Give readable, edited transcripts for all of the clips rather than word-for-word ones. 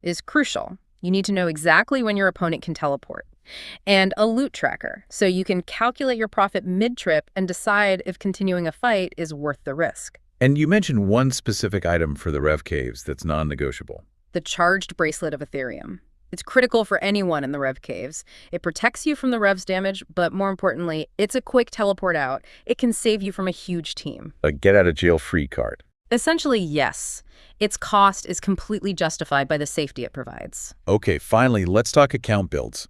is crucial. You need to know exactly when your opponent can teleport. And a loot tracker, so you can calculate your profit mid-trip and decide if continuing a fight is worth the risk. And you mentioned one specific item for the Rev Caves that's non-negotiable. The charged bracelet of Ethereum. It's critical for anyone in the Rev Caves. It protects you from the Rev's damage, but more importantly, it's a quick teleport out. It can save you from a huge team. A get-out-of-jail-free card. Essentially, yes. Its cost is completely justified by the safety it provides. Okay, finally, let's talk account builds.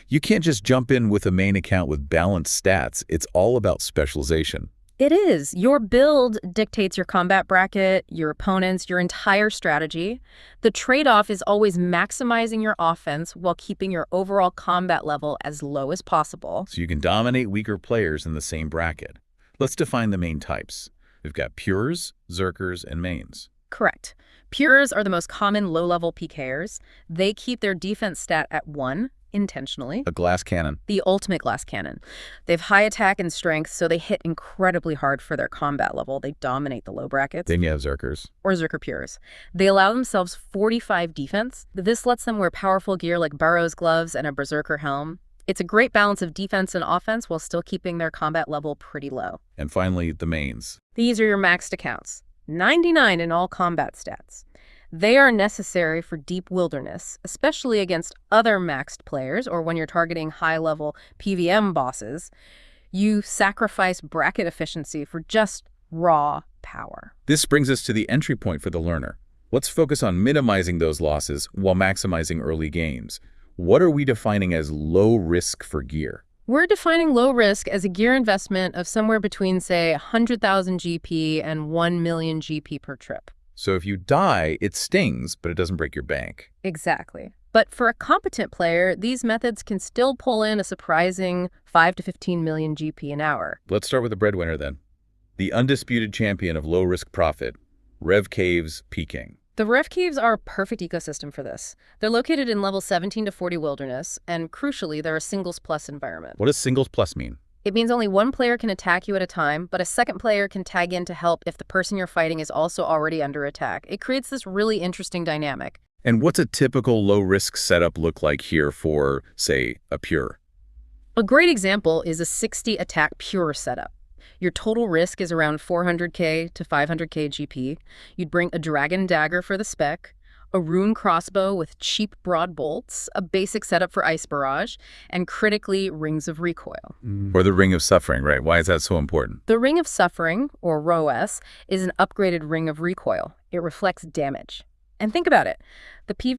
You can't just jump in with a main account with balanced stats. It's all about specialization. It is. Your build dictates your combat bracket, your opponents, your entire strategy. The trade-off is always maximizing your offense while keeping your overall combat level as low as possible. So you can dominate weaker players in the same bracket. Let's define the main types. We've got pures, zerkers, and mains. Correct. Pures are the most common low-level PKers. They keep their defense stat at 1, intentionally. A glass cannon. The ultimate glass cannon. They have high attack and strength, so they hit incredibly hard for their combat level. They dominate the low brackets. Then you have zerkers. Or zerker pures. They allow themselves 45 defense. This lets them wear powerful gear like Burrow's gloves and a berserker helm. It's a great balance of defense and offense while still keeping their combat level pretty low. And finally, the mains. These are your maxed accounts. 99 in all combat stats. They are necessary for deep wilderness, especially against other maxed players or when you're targeting high-level PVM bosses. You sacrifice bracket efficiency for just raw power. This brings us to the entry point for the learner. Let's focus on minimizing those losses while maximizing early gains. What are we defining as low risk for gear? We're defining low risk as a gear investment of somewhere between, say, 100,000 GP and 1 million GP per trip. So if you die, it stings, but it doesn't break your bank. Exactly. But for a competent player, these methods can still pull in a surprising 5 to 15 million GP an hour. Let's start with the breadwinner then. The undisputed champion of low-risk profit, Rev Caves PKing. The Rev Caves are a perfect ecosystem for this. They're located in level 17 to 40 wilderness, and crucially, they're a singles plus environment. What does singles plus mean? It means only one player can attack you at a time, but a second player can tag in to help if the person you're fighting is also already under attack. It creates this really interesting dynamic. And what's a typical low-risk setup look like here for, say, a pure? A great example is a 60 attack pure setup. Your total risk is around 400k to 500k GP. You'd bring a dragon dagger for the spec, a rune crossbow with cheap broad bolts, a basic setup for ice barrage, and critically rings of recoil. Or the Ring of Suffering, right? Why is that so important? The Ring of Suffering, or ROS, is an upgraded ring of recoil. It reflects damage. And think about it. The